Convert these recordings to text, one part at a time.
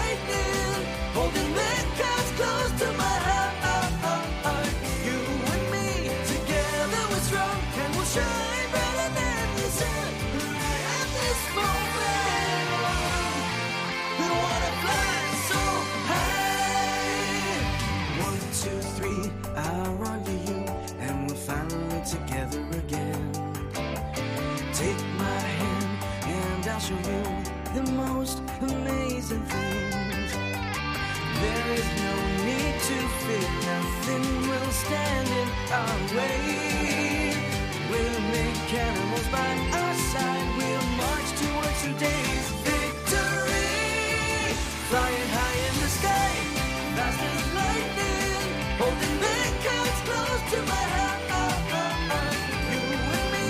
lightning, holding the cards close to my heart. You and me together we're strong, and we'll shine brighter than the sun. At this moment, we wanna fly so high. 1, 2, 3, I'll run to you, and we're finally together again. Take my hand, and I'll show you the most amazing things. There is no need to fear, nothing will stand in our way. We'll make animals by our side, we'll march towards today's victory. Flying high in the sky, fast as lightning, holding the cards close to my heart. You and me,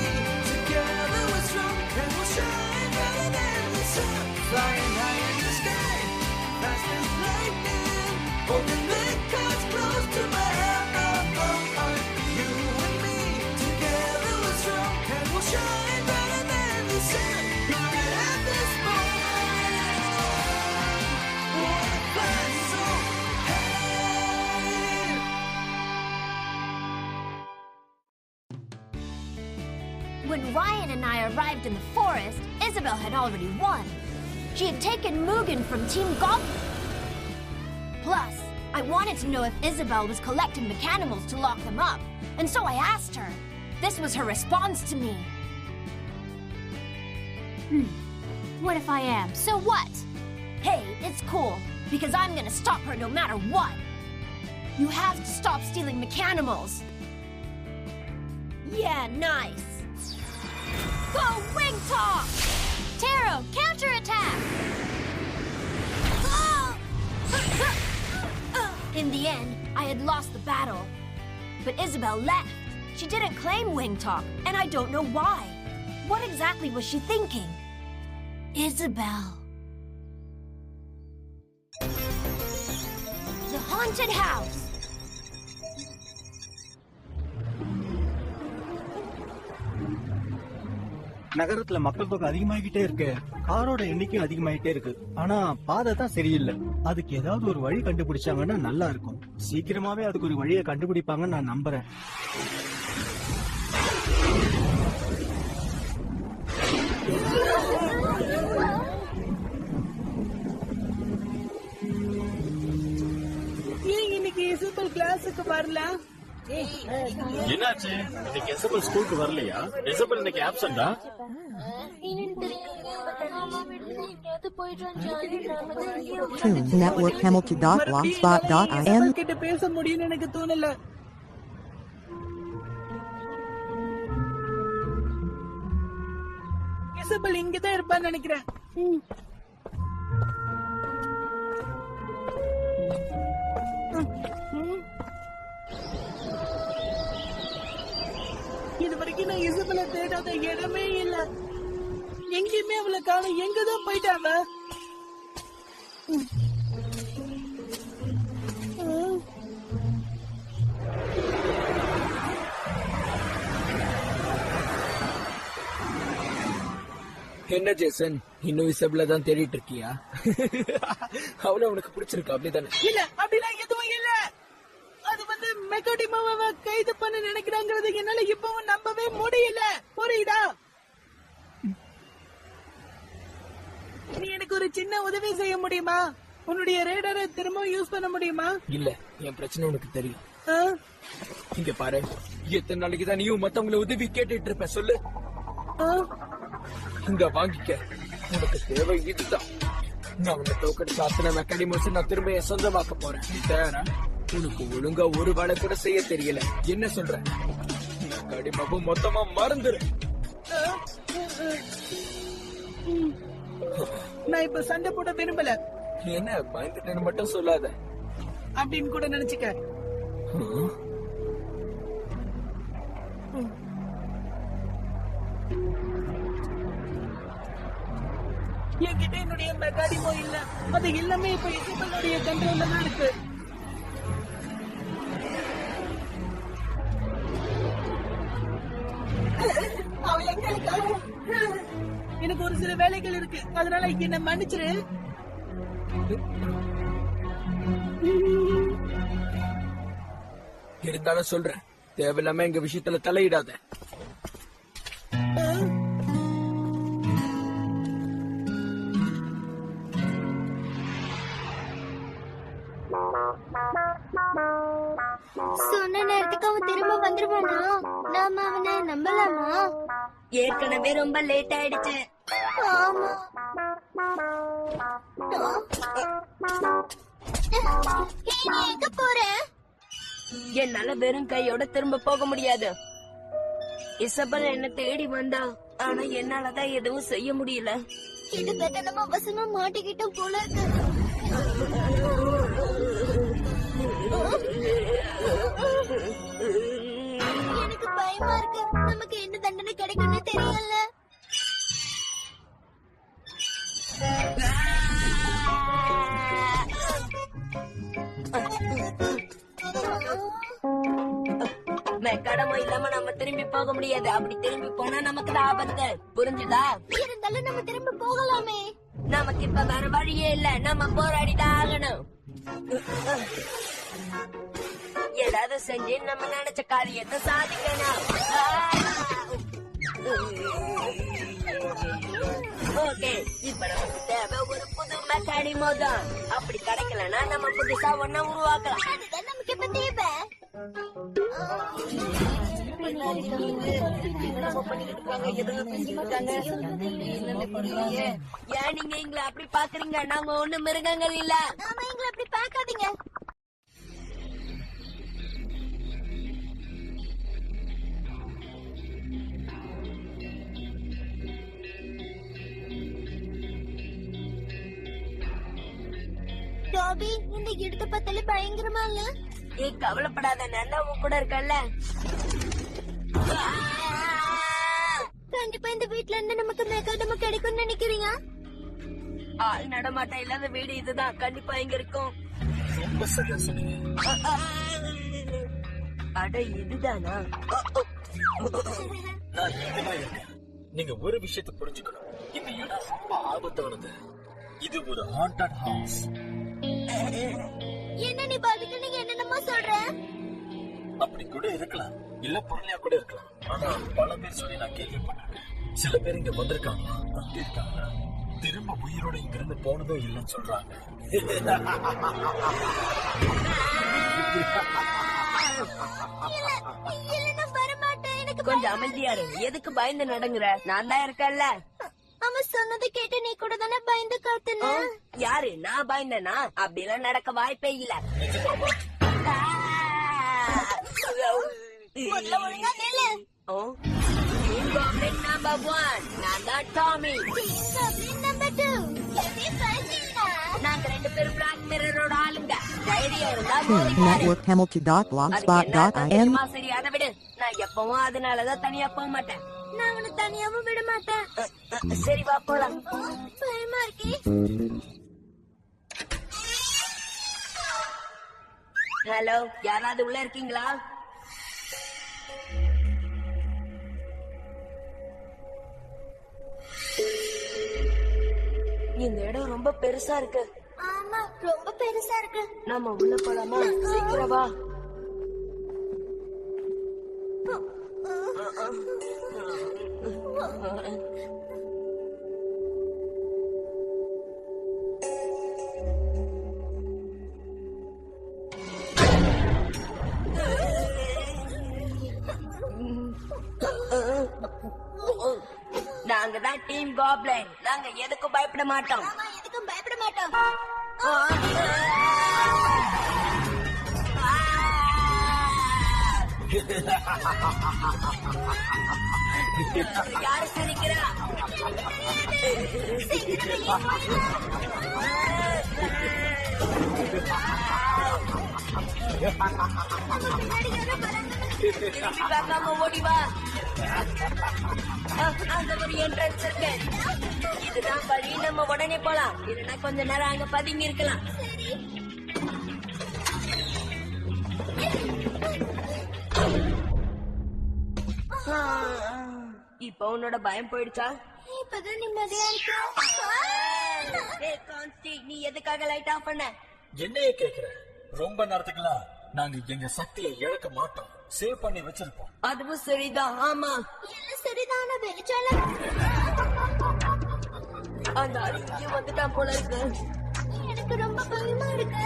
together we're strong, and we'll shine brighter than the sun. Flying high in the sky, fast as lightning, holding the cards close to my heart. You and me, together we're strong, and we'll shine brighter than the sun. At this moment, wanna fly so high. When Ryan and I arrived in the forest, Isabel had already won. She had taken Mugen from Team Goblin. Plus, I wanted to know if Isabel was collecting Mechanimals to lock them up, and so I asked her. This was her response to me. What if I am? So what? Hey, it's cool, because I'm gonna stop her no matter what. You have to stop stealing Mechanimals. Yeah, nice. Go Wing Talk! Taro, counterattack! In the end, I had lost the battle. But Isabel left. She didn't claim Wing Talk, and I don't know why. What exactly was she thinking? Isabel. The haunted house. நகரத்துல மக்கள் தொகை அதிகமாகிட்டே இருக்கு. காரோட எண்ணிக்கையும் அதிகமாயிட்டே இருக்கு. ஆனா பாதை தான் சரியில்லை. அதுக்கு ஏதாவது ஒரு வழி கண்டுபிடிச்சாங்கன்னா நல்லா இருக்கும். சீக்கிரமாவே அதுக்கு ஒரு வழியை கண்டுபிடிப்பாங்கன்னு நான் நம்புறேன். ஏன் இன்னைக்கு இசபெல் கிளாஸுக்கு வரல? என்னாச்சு? இன்னைக்கு இசபெல் ஸ்கூலுக்கு வரலையா? இசபெல் இன்னைக்கு ஆப்சென்டா? networkhamilton.blogspot.in கிட்ட பேச முடியும்னு எனக்கு தோணல. இசபெல் இங்கதான் இருப்பான்னு நினைக்கிறேன். இது வரைக்கும் நான் இசபெல தேடாத இடமே இல்ல. எங்கேயுமே அவளை காணோம். எங்கதான் போயிட்டாங்க? என்ன ஜேசன், இன்னும் இசபெல தான் தேடிட்டு இருக்கியா? அவளை உனக்கு பிடிச்சிருக்கா? அப்படித்தானே? இல்ல, அப்படிலாம் எதுவும் இல்ல. அது வந்து மெக்காடிமாவை கைது பண்ண நினைக்கிறாங்கிறது என்னால இப்பவும் நம்பவே முடியல. புரியுதா? நீ எனக்கு ஒரு சின்ன உதவி செய்ய முடியுமா? உன்னுடைய ரேடாரை திரும்ப யூஸ் பண்ண முடியுமா? இல்ல, என் பிரச்சனை உனக்கு தெரியும். இங்க பாரு, எத்தனை நாளைக்கு தான் நீயும் மத்தவங்களை உதவி கேட்டுட்டு இருப்ப சொல்லு. இங்க வாங்கிக்க, உனக்கு தேவை இதுதான். நான் உன்னை தோக்கடிச்சு அத்தனை மெக்கானிமல்ஸ் நான் திரும்ப என் சொந்தமாக்க போறேன். தேரா, உனக்கு ஒழுங்கா ஒரு வேலை கூட செய்ய தெரியல. என்ன சொல்ற? மெக்கானிமாவும் மொத்தமா மறந்துரு. நான் இப்ப சண்டை போட விரும்பல. என்ன பயந்துட்டேன்னு மட்டும் சொல்லாத. அப்படின்னு கூட நினைச்சுக்க. என்கிட்ட என்னுடைய மெக்கானிமோ இல்ல. அது எல்லாமே இப்ப இசபெல்லுடைய கண்ட்ரோல்ல தான் இருக்கு. எனக்கு ஒரு சில வேலைகள் இருக்கு, அதனால என்ன மன்னிச்சிரு. இருந்தாலும் சொல்றேன், தேவையில்லாம எங்க விஷயத்துல தலையிடாத. சொன்ன நேரத்துக்கு அவன் திரும்ப வந்துருவானா? நாம அவனை நம்பலாமா? ஏற்கனவே ரொம்ப லேட் ஆயிடுச்சு. ஆமா. நீ எங்க போற? என்னால வெறும் கையோட திரும்ப போக முடியாது. இசபெல் என்ன தேடி வந்தா, ஆனா என்னாலதான் எதுவும் செய்ய முடியல. கிட்டத்தட்ட நம்ம அவசரமா மாட்டிக்கிட்டோம் போல இருக்கு. எனக்கு பயமா இருக்கு. நமக்கு என்ன தண்டனை கிடைக்கும்னு தெரியல. கடமை இல்லாம நம்ம திரும்பி போக முடியாது. அப்படி திரும்பி போனா நமக்கு தான் ஆபத்து. புரிஞ்சுதா? இருந்தாலும் நம்ம திரும்ப போகலாமே. நமக்கு இப்ப வேற வழியே இல்ல. நம்ம போராடிதான் ஆகணும். ஏதாவது செஞ்சு நம்ம நினைச்ச காரியத்தை சாதிக்கணும். ஓகே, இப்ப நமக்கு தேவை ஒரு புது மெக்கானிமோ தான். அப்படி கிடைக்கலன்னா நம்ம புதுசா ஒன்ன உருவாக்கலாம். அதுதான் நமக்கு இப்ப தேவை. ஏன் நீங்க எங்களை அப்படி பாக்குறீங்க? நாங்க ஒண்ணு மிருகங்கள் இல்ல. ஆமா, எங்களை அப்படி பாக்காதீங்க. டாபி, இந்த இடத்தை பார்த்தாலே பயங்கரமா இல்ல? ஏ, கவலைப்படாத, நான் தான் உன் கூட இருக்கேன்ல. கண்டிப்பா இந்த வீட்ல இருந்து நமக்கு மெக்கானிமோ கிடைக்கும்னு நினைக்கிறீங்க? ஆள் நடமாட்டம் இல்லாத வீடு இதுதான். கண்டிப்பா இங்க இருக்கும். ரொம்ப சரியா சொன்னீங்க. அட, இதுதானா? நான் இங்கதான் இருக்கேன். நீங்க ஒரு விஷயத்தை புரிஞ்சுக்கணும். இந்த இடம் ரொம்ப ஆபத்தானது. இது ஒரு ஹாண்டட் ஹவுஸ். என்ன நீ பாத்துட்டு நீங்க என்னென்னமோ சொல்ற? அப்படி கூட இருக்கலாம், இல்ல பொருளையா கூட இருக்கலாம். ஆனா பல பேர் சொல்லி நான் கேள்விப்பட்டிருக்கேன். சில பேர் இங்க வந்திருக்காங்களா, இருக்காங்க, திரும்ப உயிரோட இங்க இருந்து போனதும் இல்லைன்னு சொல்றாங்க. கொஞ்சம் அமைதியா இரு. எதுக்கு பயந்து நடங்குற? நான் தான் இருக்கேன்ல. அவன் சொன்னதை கேட்டு நீ கூட தானே பயந்து காத்துன? யாரு? நான் பயந்தேனா? அப்படிலாம் நடக்க வாய்ப்பே இல்ல. முதல்ல ஒழுங்கா நில்லு. நம்பர் 1 நான் தான் டாமி. நம்பர் 2 நாங்க ரெண்டு பேரும் பிளாக் மிரரோட ஆளுங்க. தைரியம் இருந்தா மோதி பாரு. networkhamilton.blogspot.in. சரி, அதை விடு. நான் எப்பவும் அதனாலதான் தனியா போக மாட்டேன். நான் உன்னை தனியாவும் விட மாட்டேன். சரி, வா போலாம். பயமா இருக்கே. ஹலோ, யாராவது உள்ள இருக்கீங்களா? இந்த இடம் ரொம்ப பெருசா இருக்கு. ஆமா, ரொம்ப பெருசா இருக்கு. நாம உள்ள போலாமா? சீக்கிரம் வா. நாங்க தான் டீம் காப்ளின். நாங்க எதுக்கும் பயப்பட மாட்டோம். ஆமா, எதுக்கும் பயப்பட மாட்டோம். யாரு சிரிக்கிறா? திரும்பி பார்க்காம ஓடி வா. அங்க ஒரு என்ட்ரன்ஸ் இருக்கு. இதுதான் வழி. நம்ம உடனே போலாம். இல்லைன்னா கொஞ்ச நேரம் அங்க பதுங்கி இருக்கலாம். இப்ப உன்னோட பயம் போயிடுச்சா? இப்பதான் நிம்மதியா இருக்கு. ஏய் கான்ஸ்டி, நீ எதுக்காக லைட் ஆஃப் பண்ண? என்னையே கேக்குற? ரொம்ப நேரத்துக்குலாம் நாங்க எங்க சக்தியை இழக்க மாட்டோம். சேவ் பண்ணி வச்சிருப்போம். அதுவும் சரிதான். ஆமா, எல்லாம் சரிதான வெளிச்சால. அந்த ஆள் இங்கே வந்துட்டான் போல இருக்கு. எனக்கு ரொம்ப பயமா இருக்கு.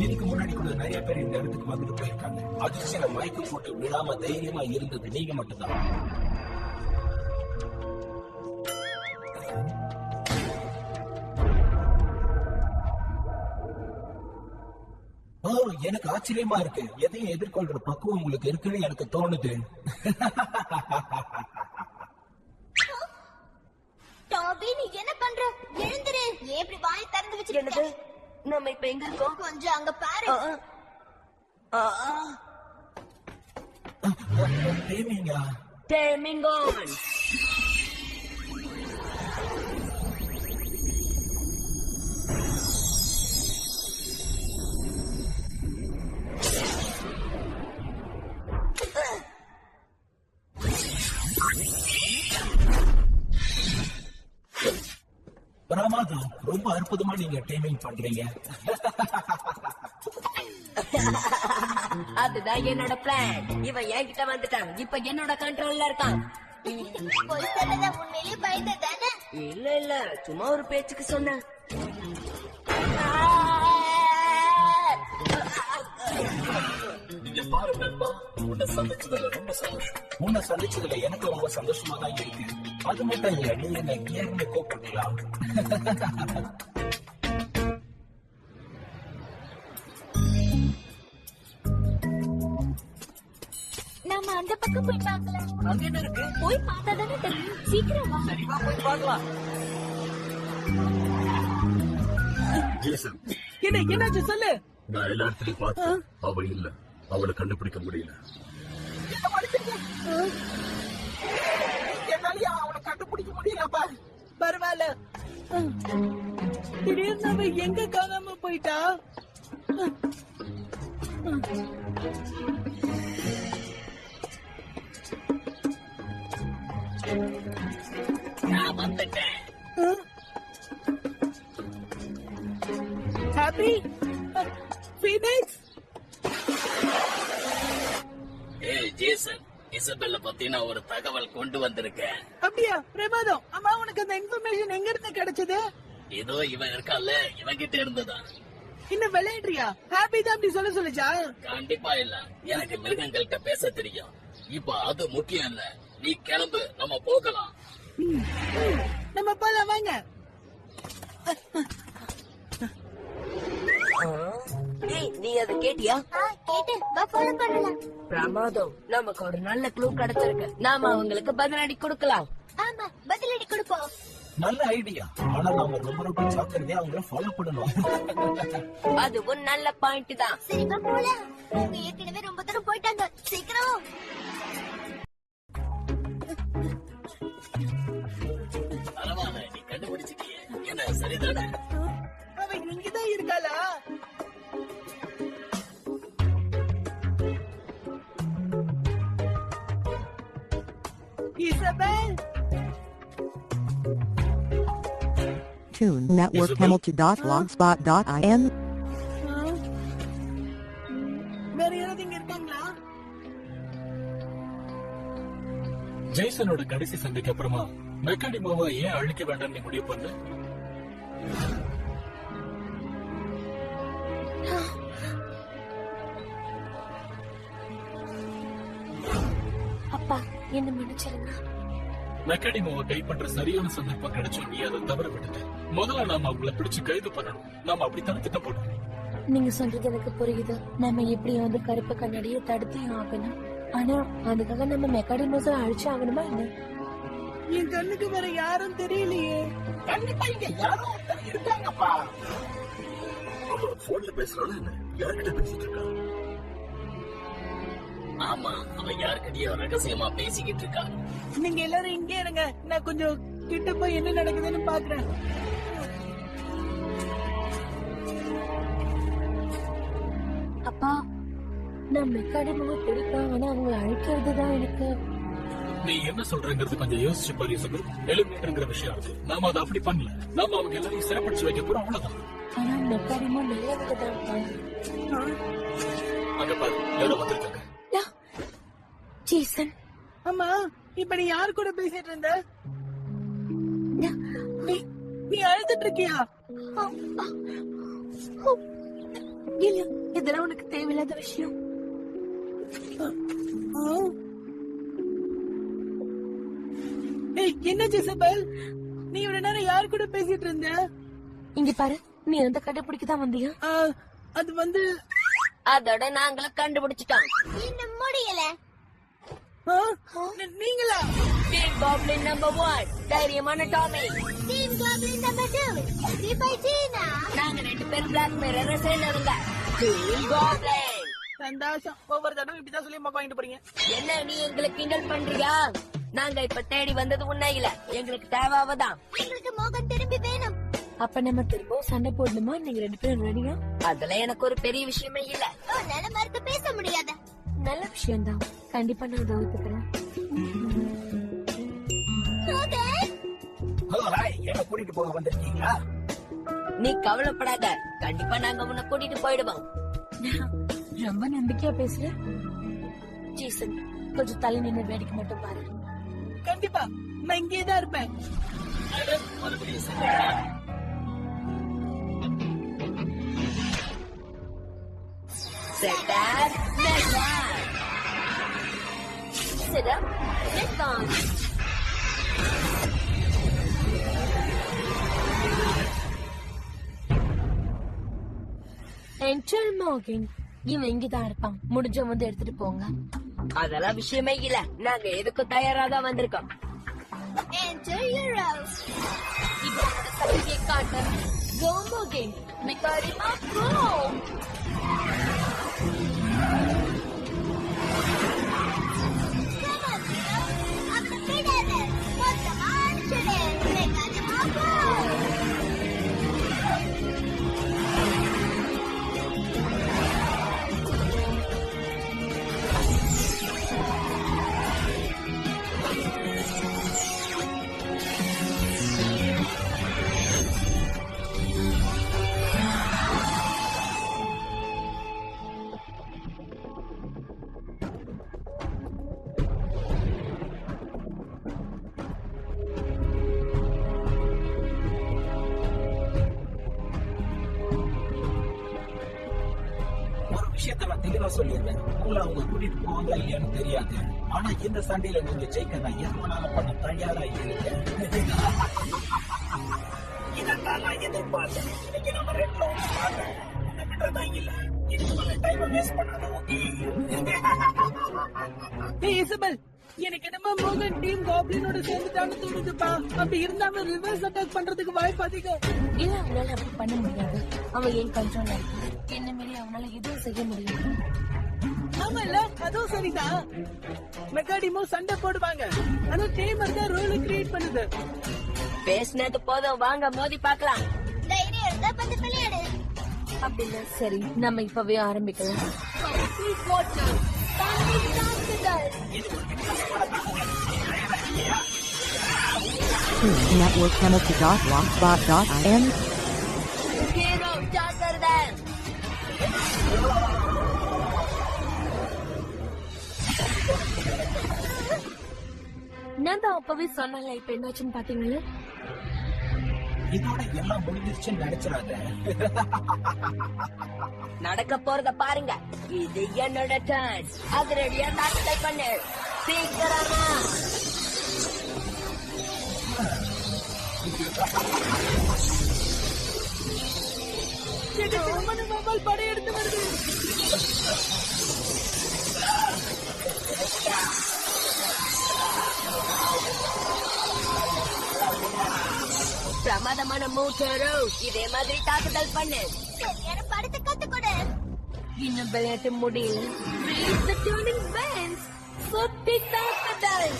இதுக்கு முன்னாடி கூட நிறைய பேர் இந்த இடத்துக்கு வந்துட்டு போயிருக்காங்க. அதிர்ச்சியில மயக்கம் போட்டு விழாம தைரியமா இருந்தது நீங்க மட்டும்தான். எனக்கு ஆச்சரியமா இருக்கு. எதையும் எதிர்கொள்ற பக்குவம் உங்களுக்கு இருக்குன்னு எனக்கு தோணுது. டாபி, நீ என்ன பண்ற? எழுந்திரு. ஏன் இப்படி வாய் திறந்து என்னது? வச்சிருக்க? நம்ம இப்ப எங்க இருக்கோம்? கொஞ்சம் அங்க பாரு. Taming on. பிரமாதம், ரொம்ப அற்புதமா நீங்க டைமிங் பண்றீங்க. அதுதான் என்னோட பிளான். இவன் என்கிட்ட வந்துட்டான். இப்ப என்னோட கண்ட்ரோல்ல இருக்கான். போய் சொல்லத உண்மையிலேயே பயந்ததானே? இல்ல இல்ல, சும்மா ஒரு பேச்சுக்கு சொன்னேன். நீங்க பாரு நண்பா, உன்னை சந்திச்சதுல ரொம்ப சந்தோஷம். உன்னை சந்திச்சதுல எனக்கு ரொம்ப சந்தோஷமா தான் இருக்கு. அது மட்டும் இல்ல, நீங்க என்ன கேர்னு கூப்பிடலாம். நாம அந்த பக்கம் போய் பார்க்கலாம். அங்க என்ன இருக்கு? போய் பார்த்தா தானே தெரியும். சீக்கிரம் வா. சரிவா, போய் பார்க்கலாம். ஜேசன், என்னாச்சு சொல்லு. நான் எல்லா இடத்துலயும் பார்த்தேன். அவ இல்ல, அவளை கண்டுபிடிக்க முடியல. என்னாலயா அவனை கண்டுபிடிக்க முடியலப்பா. பரவாயில்ல. திடீர்னு அவ எங்க காணாம போயிட்டா? நான் வந்துட்டேன். Happy, Phoenix. ஏய் ஜேசன், இசபெல்ல பத்தி நான் ஒரு தகவல் கொண்டு வந்திருக்கேன். அப்படியா? பிரமாதம். அம்மா, உனக்கு அந்த இன்ஃபர்மேஷன் எங்க இருந்து கிடைச்சது? ஏதோ இவன் இருக்கான்ல, இவன் கிட்ட இருந்துதான். இன்னும் விளையாடுறியா? ஹாப்பி தான் அப்படி சொல்லுச்சா? கண்டிப்பா இல்ல, எனக்கு மிருகங்கள்கிட்ட பேச தெரியும். இப்ப அது முக்கியம் இல்ல. நீ கிளம்பு, நம்ம போகலாம். நம்ம போலாம் வாங்க. ஏய், நீ அதை கேட்டியா? கேட்டு வா, ஃபாலோ பண்ணலாம். பிரமாதம், நமக்கு ஒரு நல்ல க்ளூ கிடைச்சிருக்கு. நாம அவங்களுக்கு பதிலடி கொடுக்கலாம். ஆமா, பதிலடி கொடுப்போம். நல்ல ஐடியா. ஆனா நாம ரொம்ப ரொம்ப ஜாக்கிரதையா அவங்கள ஃபாலோ பண்ணணும். அதுவும் நல்ல பாயிண்ட் தான். சரி வா போலாம். அவங்க ஏற்கனவே ரொம்ப தூரம் போயிட்டாங்க. சீக்கிரம். பரவாயில்ல, நீ கண்டுபிடிச்சிட்டியே. என்ன சரிதானே? அவ இங்கதான் இருக்காளா? இசபெல். Tune Network Hamilton.blogspot.in. வேற யாராவது இங்க இருக்காங்களா? ஜேசனோட கடைசி சண்டைக்கு அப்புறமா மெக்கானிமாவை ஏன் அழிக்க வேண்டாம் நீ முடிவு பண்ண? அப்பா, என்ன மன்னிச்சிருங்க. மெக்கானிமாவை கை பண்ற சரியான சந்தர்ப்பம் கிடைச்சோம், நீ அதை தவற விட்டுட்ட. முதல்ல நாம அவங்கள பிடிச்சு கைது பண்ணணும். நாம அப்படி திட்டம் போடணும். நீங்க சொல்றது எனக்கு புரியுது. நாம எப்படியாவது கருப்பு கண்ணாடியை தடுத்தே ஆகணும். ஆனா அதுக்காக நம்ம மெக்காடிமோஸ அழிச்சு ஆகணுமா என்ன? என் கண்ணுக்கு வேற யாரும் தெரியலையே. கண்டிப்பா இங்க யாரோ ஒருத்தர் இருக்காங்கப்பா. அவன் போன்ல பேசுறானா என்ன? யார்கிட்ட பேசிட்டு இருக்கான்? ஆமா, அவன் யாருக்கிட்டயோ ரகசியமா பேசிக்கிட்டு இருக்கான். நீங்க எல்லாரும் இங்கே இருங்க, நான் கொஞ்சம் கிட்ட போய் என்ன நடக்குதுன்னு பாக்குறேன். அப்பா, நான் மெக்காடிமோவை பிடிப்பேன், ஆனா அவங்களை அழிக்கிறதுதான் எனக்கு. நீ என்ன சொல்றங்கிறது கொஞ்சம் யோசிச்சு பாரு இசபெல். எலிமினேட்டர்ங்கிற விஷயம் இருக்கு. நாம அதை அப்படி பண்ணல. நாம அவங்க எல்லாரையும் சிறப்பிச்சு வைக்க போறோம், அவ்வளவுதான். ஆனா மெக்காடிமோ நல்லவங்க தான். அங்க பாரு, யாரோ வந்திருக்காங்க. ஜேசன். ஆமா, இப்ப நீ யாரு கூட பேசிட்டு இருந்த? நீ அழுதுட்டு இருக்கியா? இல்ல, இதெல்லாம் உனக்கு தேவையில்லாத விஷயம். என்ன ஜெசபெல், நீ இவ்வளவு நேரம் யாரு கூட பேசிட்டு இருந்த? இங்க பாரு, நீ அந்த கண்டுபிடிக்கதான் வந்தியா? அது வந்து அதோட நாங்களும் கண்டுபிடிச்சிட்டோம். இன்னும் முடியல. நீங்களா? டீம் காப்ளின் நம்பர் 1 தைரியமான டாமி. டீம் காப்ளின் நம்பர் 2 தீபை டீனா. நாங்க 2 பேரும் பிளாக் மிரர் சேர்ந்தவங்க. Team goblin. சந்தோஷம். ஒவ்வொரு தடவை இப்படிதான் சொல்லி மொக்க வாங்கிட்டு போறீங்க. என்ன நீ எங்களை கிண்டல் பண்றியா? நாங்க இப்ப தேடி வந்தது உன்ன இல்ல, எங்களுக்கு தேவாவதான். எங்களுக்கு மோகன் திரும்பி வேணும். அப்ப நம்ம திரும்பவும் சண்டை போடணுமா? நீங்க 2 பேரும் ரெடியா? அதெல்லாம் எனக்கு ஒரு பெரிய விஷயமே இல்ல. உன்னால மறுத்து பேச முடியாது. நல்ல விஷயம்தான், கண்டிப்பா நான் அதை ஒத்துக்கிறேன். ஹலோ, ஹாய், என்ன கூட்டிட்டு போக வந்திருக்கீங்களா? நீ கவலைப்படாத, கண்டிப்பா நாங்க உன்னை கூட்டிட்டு போயிடுவோம். ரொம்ப நம்பிக்கையா பேசுற. ஜேசன், கொஞ்சம் தள்ளி நின்று வேடிக்கை மட்டும் பாரு. கண்டிப்பா நான் இங்கேதான் இருப்பேன். Sit down, sit down. Sit up, sit down. Enter Morgan. இவன் இங்கதான் இருப்பான். முடிஞ்ச வந்து எடுத்துட்டு போங்க. அதெல்லாம் விஷயமே இல்ல, நாங்க எதுக்கும் தயாரா தான் வந்திருக்கோம். Enter Euros. இப்போ சக்தியை காட்ட Go Morgan. மெக்காடிமா Go. அப்படி விடாத. மொத்தமா அடிச்சிடு. மெக்காடிமா போ. விஷயத்த நான் தெளிவா சொல்லிடுறேன். உங்களை அவங்க கூட்டிட்டு போவாங்களா இல்லையான்னு தெரியாது. ஆனா இந்த சண்டையில நீங்க ஜெயிக்க நான் எதுனாலும் பண்ண தயாரா இருக்கேன். இதான் நான் எதிர்பார்த்தேன். இன்னைக்கு நம்ம 2 ரவுண்ட்ஸ் பார்த்தேன். விடுறதா இல்ல. இதுக்கு மேல டைம் வேஸ்ட் பண்ணாத. இசபெல், எனக்கு என்னமோ மோகன் டீம் காப்ளினோட சேர்ந்துட்டான்னு தோணுதுப்பா. அப்படி இருந்தாலும் ரிவர்ஸ் அட்டாக் பண்றதுக்கு வாய்ப்பு அதிகம். இல்ல, அவனால அப்படி பண்ண முடியாது. அவன் ஏன் கண்ட்ரோல் இருக்கு. என்ன மீறி அவனால எதுவும் செய்ய முடியாது. ஆமா இல்ல, அதுவும் சரிதான். மெக்காடிமோ சண்டை போடுவாங்க, ஆனா டீமர் தான் ரூல் கிரியேட் பண்ணுது. பேசினது போதும், வாங்க மோதி பார்க்கலாம். தைரியம் இருந்தா வந்து விளையாடு. அப்படின்னா சரி, நம்ம இப்பவே ஆரம்பிக்கலாம். Network Hamilton.blogspot.in Hero, ஜாக்கிரதை. நான் தான் அப்பவே சொன்னல, இப்ப என்னாச்சுன்னு பாத்தீங்களா? இதோட எல்லாம் முடிஞ்சிருச்சுன்னு நினைச்சிடாத. நடக்க போறத பாருங்க. இது என்னோட டர்ன். அதிரடியா தாக்கல் பண்ணு. சீக்கிரமா. படையெடுத்து வருது. சரியான மூட்டரோ. இதே மாதிரி தாக்குதல் பண்ணு. சரியான படத்தை கத்துக்கொடு. இன்னும் விளையாட்டு முடியல. Reach the turning bends. சுத்தி தாக்குதல்.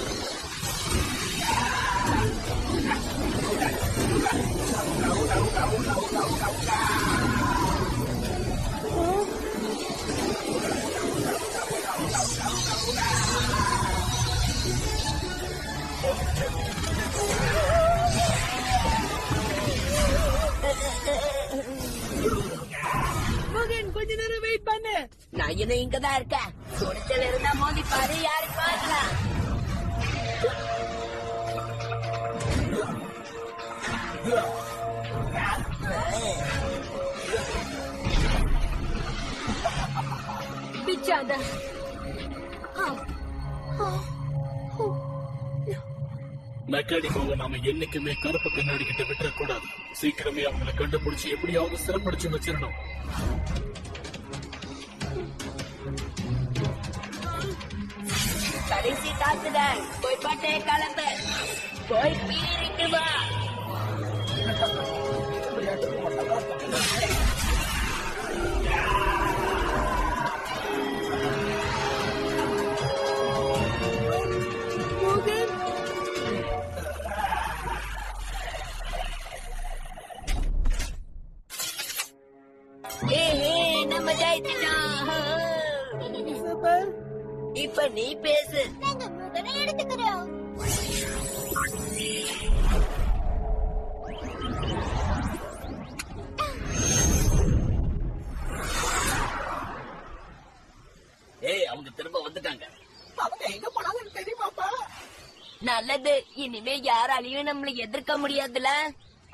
முகன் கொஞ்ச நேரம் வெயிட் பண்ணு. நான் இன்னும் இங்கதான் இருக்கேன். துணிச்சல் இருந்தா மோதி பாரு, யாரு பார்க்கலாம். பிச்சாத. மெக்கானிக்காக நாம என்னைக்குமே கருப்பு கண்ணாடி கிட்ட விட்டுறக்கூடாது. சீக்கிரமே அவங்களை கண்டுபிடிச்சு எப்படியாவது சிறப்படிச்சு வச்சிடணும். கடைசி தாக்குதல். போய் பாட்டே கிளம்பு. போய் பீரிட்டு வா. நம்ம ஜெயிச்சிட்டோம். இப்ப நீ பேசு. நாங்க முகனை எடுத்துக்கிறோம். அவங்க திரும்ப வந்துட்டாங்க. அவங்க எங்க போனாங்கன்னு தெரியுமாப்பா? நல்லது. இனிமே யாராலையும் நம்மள எதிர்க்க முடியாதுல.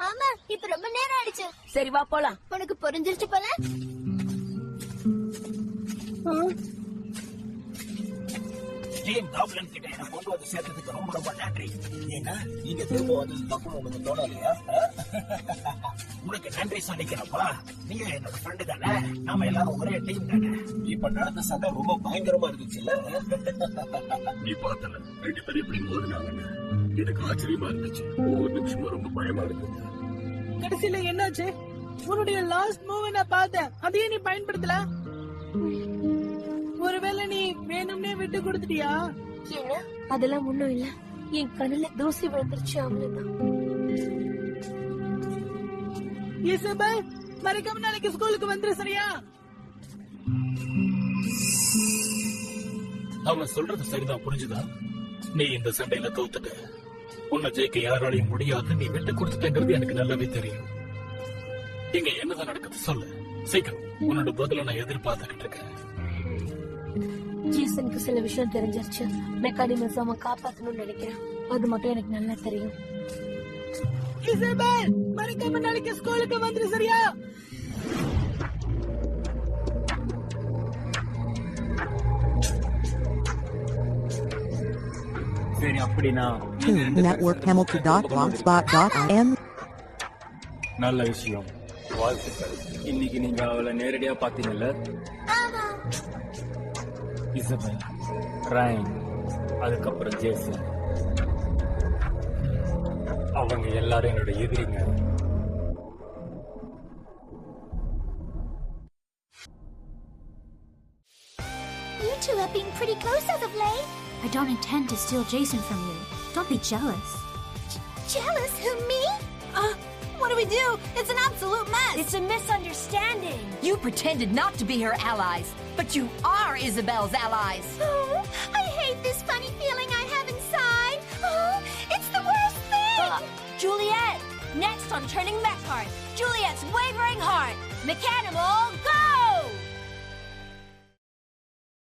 ஆமா, இப்ப ரொம்ப நேரம் ஆயிடுச்சு. சரி வா போலாம். உனக்கு புரிஞ்சிருச்சு போல. டீம் காப்லன் கிட்ட என்ன கொண்டு வந்து சேர்த்ததுக்கு ரொம்ப ரொம்ப நன்றி. ஏன்னா நீங்க திரும்ப வந்து தப்பு உங்களுக்கு தோணலையா? உனக்கு நன்றி சொல்லிக்கிறப்பா. நீங்க என்னோட ஃப்ரெண்டு தானே. நாம எல்லாரும் ஒரே டீம் தானே. இப்ப நடந்த சண்டை ரொம்ப பயங்கரமா இருந்துச்சுல்ல? நீ பார்த்தல 2 பேரும் எப்படி மோதினாங்கன்னு. எனக்கு ஆச்சரியமா இருந்துச்சு. ஒவ்வொரு நிமிஷமும் ரொம்ப பயமா இருந்துச்சு. கடைசியில என்னாச்சு? உன்னுடைய லாஸ்ட் மூவ் நான் பார்த்தேன். அதையே நீ பயன்படுத்தல. ஒருவேளை நீ வேணும்னே விட்டு கொடுத்துட்டியா? என்ன? அதெல்லாம் ஒண்ணும் இல்ல. என் கண்ணுல தூசி விழுந்துருச்சு, அவ்வளவுதான். இசபெல், மறக்காம நாளைக்கு ஸ்கூலுக்கு வந்துரு, சரியா? அவன் சொல்றது சரிதான், புரிஞ்சுதா? நீ இந்த சண்டையில தோத்துட்ட. உன்னை ஜெயிக்க யாராலையும் முடியாது. நீ விட்டு கொடுத்துட்டேங்கிறது எனக்கு நல்லாவே தெரியும். இங்க என்னதான் நடக்குது சொல்லு சீக்கிரம். உன்னோட பதில நான் எதிர்பார்த்துக்கிட்டு இருக்கேன். ஜீசனுக்கு சில விஷயம் தெரிஞ்சிருச்சு. மெக்கானிமஸ் அவன் காப்பாத்தணும்னு நினைக்கிறேன். அது மட்டும் எனக்கு நல்லா தெரியும். இசபெல், மறக்காம நாளைக்கு ஸ்கூலுக்கு வந்துரு, சரியா? சரி, அப்படின்னா Network Hamilton.blogspot.in. நல்ல விஷயம். வாழ்த்துக்கள். இன்னைக்கு நீங்க அவளை நேரடியா பாத்தீங்கல்ல? இசபெல், ராயன், அதுக்கப்புறம் ஜேசன். அவங்க எல்லாரும் என்னோட எதிரிங்க. You two have been pretty close as of late. I don't intend to steal Jason from you. Don't be jealous. Jealous? Who, me? What do we do? It's an absolute mess. It's a misunderstanding. You pretended not to be her allies, but you are Isabel's allies. Oh, I hate this funny feeling I have inside. Oh, it's the worst thing. Juliet! Next on Turning Mech Heart, Juliet's Wavering Heart. Mechanimal, go!